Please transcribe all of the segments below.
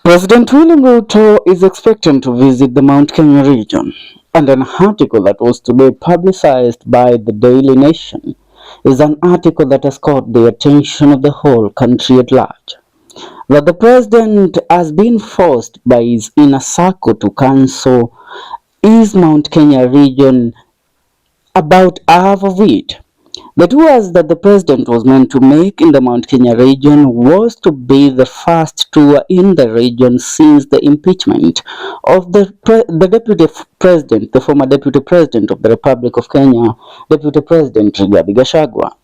President William Ruto is expecting to visit the Mount Kenya region, and an article that was today publicized by the Daily Nation is an article that has caught the attention of the whole country at large. That the president has been forced by his inner circle to cancel his Mount Kenya region, about half of it. The tours that the president was meant to make in the Mount Kenya region was to be the first tour in the region since the impeachment of the deputy president, the former deputy president of the Republic of Kenya, Deputy President Rigathi Gachagua.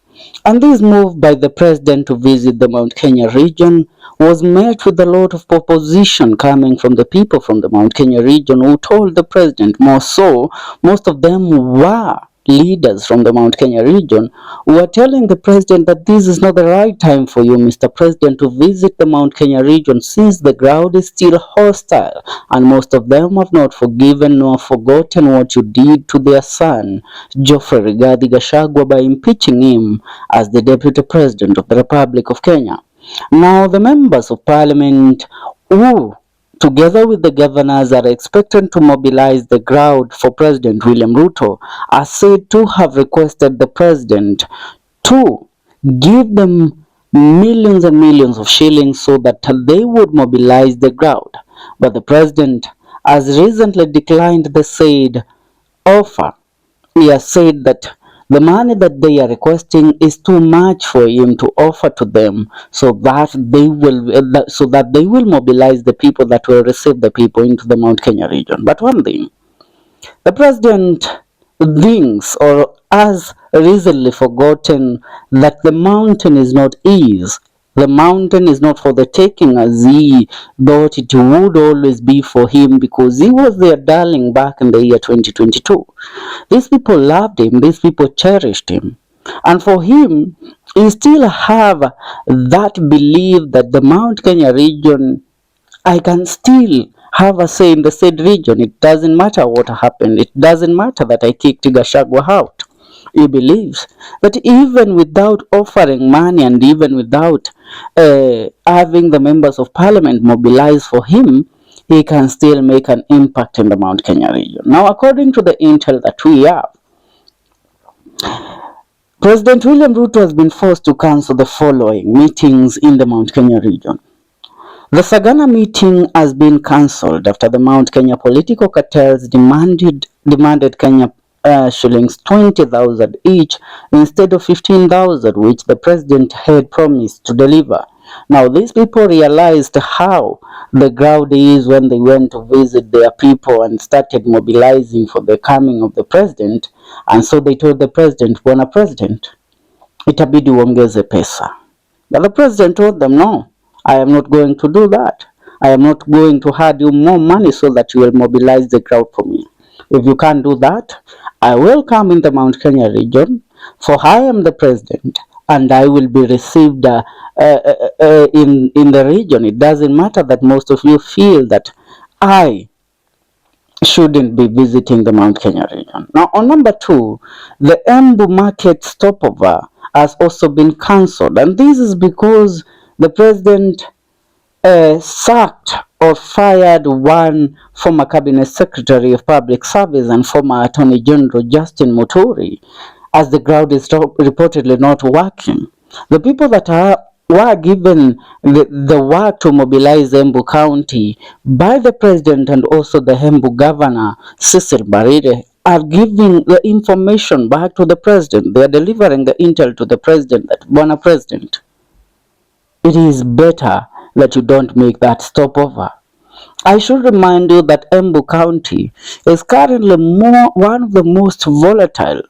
And this move by the president to visit the Mount Kenya region was met with a lot of opposition coming from the people from the Mount Kenya region, who told the president, more so, most of them were leaders from the Mount Kenya region, who were telling the president that this is not the right time for you, Mr. President, to visit the Mount Kenya region since the ground is still hostile, and most of them have not forgiven nor forgotten what you did to their son, Geoffrey Rigathi Gachagua, by impeaching him as the Deputy President of the Republic of Kenya. Now, the members of parliament who, together with the governors, are expected to mobilize the crowd for President William Ruto, are said to have requested the president to give them millions and millions of shillings so that they would mobilize the crowd. But the president has recently declined the said offer. He has said that the money that they are requesting is too much for him to offer to them, so that they will mobilize the people that will receive the people into the Mount Kenya region. But one thing, the president thinks or has recently forgotten that the mountain is not his. The mountain is not for the taking, as he thought it would always be for him, because he was their darling back in the year 2022. These people loved him, these people cherished him. And for him, he still have that belief that the Mount Kenya region, I can still have a say in the said region. It doesn't matter what happened. It doesn't matter that I kicked Gachagua out. He believes that even without offering money and even without having the members of parliament mobilize for him, he can still make an impact in the Mount Kenya region. Now, according to the intel that we have, President William Ruto has been forced to cancel the following meetings in the Mount Kenya region. The Sagana meeting has been cancelled after the Mount Kenya political cartels demanded Kenya shillings 20,000 each instead of 15,000, which the president had promised to deliver. Now, these people realized how the crowd is when they went to visit their people and started mobilizing for the coming of the president, and so they told the president, Bwana President, itabidi uongeze pesa. But the president told them, no, I am not going to do that. I am not going to add you more money so that you will mobilize the crowd for me. If you can't do that, I will come in the Mount Kenya region, for I am the president, and I will be received in the region. It doesn't matter that most of you feel that I shouldn't be visiting the Mount Kenya region. Now, on number 2, the Embu market stopover has also been cancelled, and this is because the president sacked or fired one former cabinet secretary of public service and former attorney general Justin Muturi, as the crowd is reportedly not working. The people that were given the work to mobilize Embu County by the president and also the Embu governor Cecil Barire are giving the information back to the president. They are delivering the intel to the president that, Bwana President, it is better that you don't make that stopover. I should remind you that Embu County is currently one of the most volatile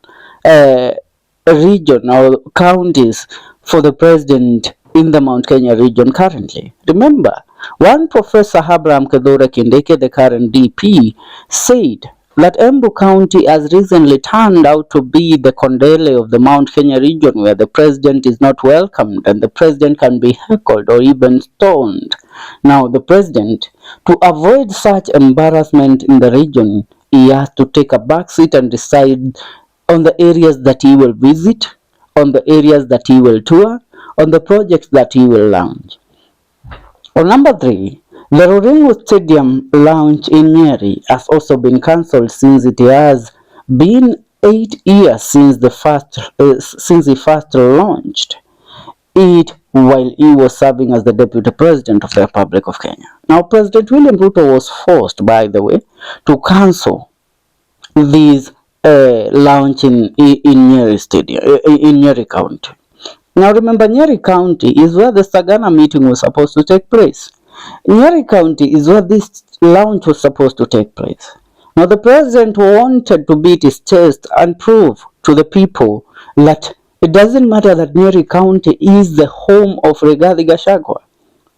region or counties for the president in the Mount Kenya region currently. Remember, one Professor Abraham Kedhura Kindeke, the current DP, said that Embu County has recently turned out to be the Kondele of the Mount Kenya region, where the president is not welcomed and the president can be heckled or even stoned. Now, the president, to avoid such embarrassment in the region, he has to take a back seat and decide on the areas that he will visit, on the areas that he will tour, on the projects that he will launch. On number 3, The Ruringu Stadium launch in Nyeri has also been cancelled since it has been 8 years since he first launched it while he was serving as the Deputy President of the Republic of Kenya. Now, President William Ruto was forced, by the way, to cancel this launch in Nyeri Stadium, in Nyeri County. Now, remember, Nyeri County is where the Sagana meeting was supposed to take place. Nyeri County is where this launch was supposed to take place. Now, the president wanted to beat his chest and prove to the people that it doesn't matter that Nyeri County is the home of Rigathi Gachagua.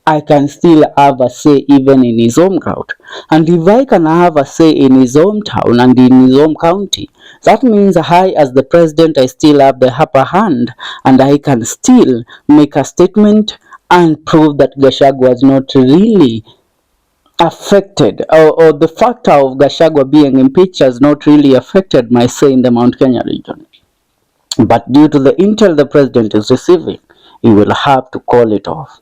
I can still have a say even in his home crowd. And if I can have a say in his hometown and in his home county, that means I, as the president, I still have the upper hand and I can still make a statement and prove that Gachagua was not really affected, or the factor of Gachagua being impeached has not really affected my say in the Mount Kenya region. But due to the intel the president is receiving, he will have to call it off.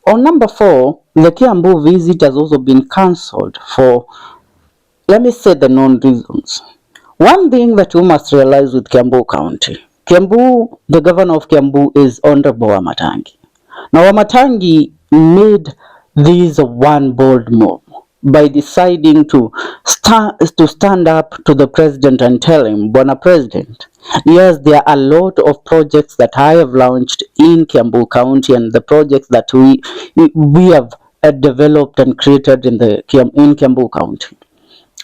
On number 4, the Kiambu visit has also been cancelled for, let me say, the known reasons. One thing that you must realize with Kiambu County, Kiambu, the governor of Kiambu is Honorable Wamatangi. Now, Wamatangi made this one bold move by deciding to stand up to the president and tell him, Bwana President, yes, there are a lot of projects that I have launched in Kiambu County and the projects that we have developed and created in Kiambu County.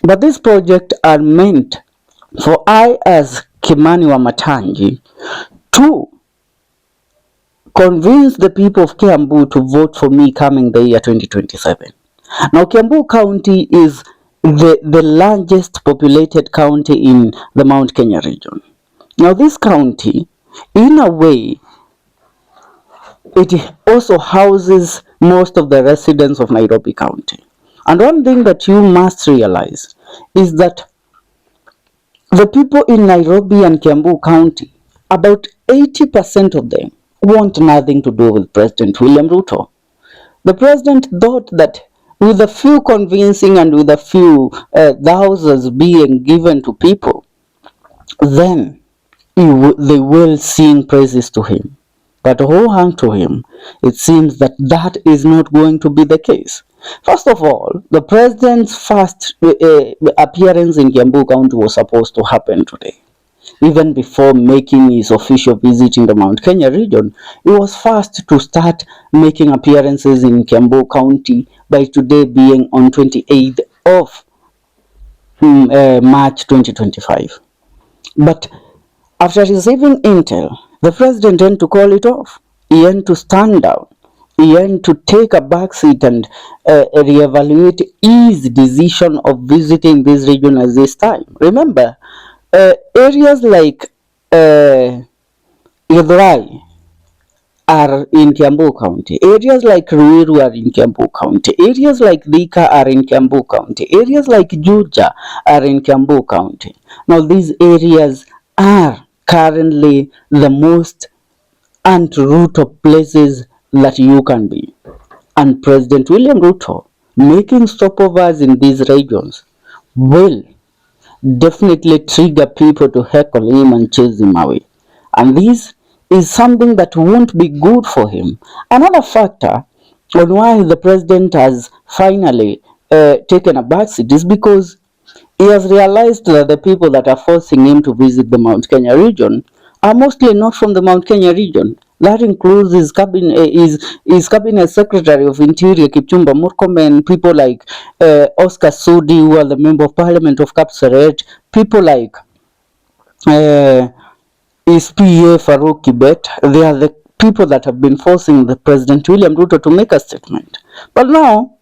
But these projects are meant for I, as Kimani Wamatangi, to convince the people of Kiambu to vote for me coming the year 2027. Now, Kiambu County is the largest populated county in the Mount Kenya region. Now, this county, in a way, it also houses most of the residents of Nairobi County. And one thing that you must realize is that the people in Nairobi and Kiambu County, about 80% of them want nothing to do with President William Ruto. The president thought that with a few convincing and with a few thousands being given to people, then they will sing praises to him. But who hung to him? It seems that that is not going to be the case. First of all, the president's first appearance in Kiambu County was supposed to happen today. Even before making his official visit in the Mount Kenya region, he was first to start making appearances in Kiambu County by today being on 28th of March 2025. But after receiving intel, the president had to call it off. He had to stand down. He had to take a back seat and reevaluate his decision of visiting this region at this time. Remember, areas like Githurai are in Kiambu County. Areas like Ruiru are in Kiambu County. Areas like Thika are in Kiambu County. Areas like Juja are in Kiambu County. Now, these areas are currently the most anti-Ruto places that you can be. And President William Ruto making stopovers in these regions will definitely trigger people to heckle him and chase him away. And this is something that won't be good for him. Another factor on why the president has finally taken a backseat is because he has realized that the people that are forcing him to visit the Mount Kenya region are mostly not from the Mount Kenya region. That includes his cabinet secretary of Interior, Kipchumba Murkomen, people like Oscar Sudi, who are the member of parliament of Kapseret, people like his PA Farouk. They are the people that have been forcing the President William Ruto to make a statement. But now,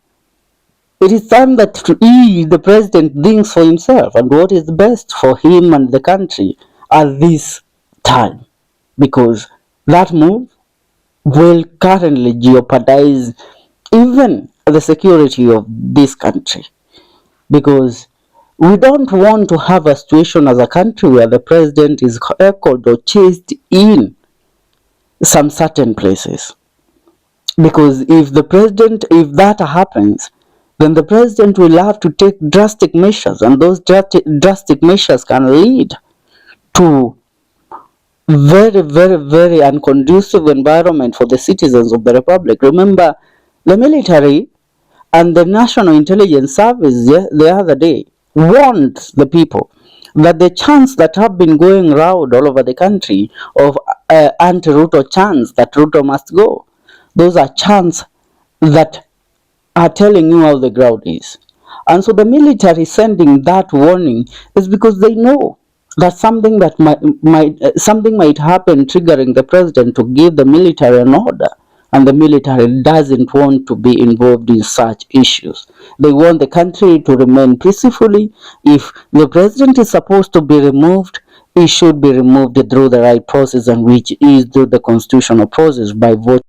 it is time that he, the president, thinks for himself and what is best for him and the country at this time. Because that move will currently jeopardize even the security of this country. Because we don't want to have a situation as a country where the president is heckled or chased in some certain places. Because if that happens, then the president will have to take drastic measures, and those drastic measures can lead to very unconducive environment for the citizens of the republic. Remember, the military and the National Intelligence Service the other day warned the people that the chants that have been going round all over the country of anti-Ruto chants that Ruto must go, those are chants that are telling you how the ground is. And so the military sending that warning is because they know that something might happen, triggering the president to give the military an order, and the military doesn't want to be involved in such issues. They want the country to remain peacefully. If the president is supposed to be removed, he should be removed through the right process, and which is through the constitutional process by vote.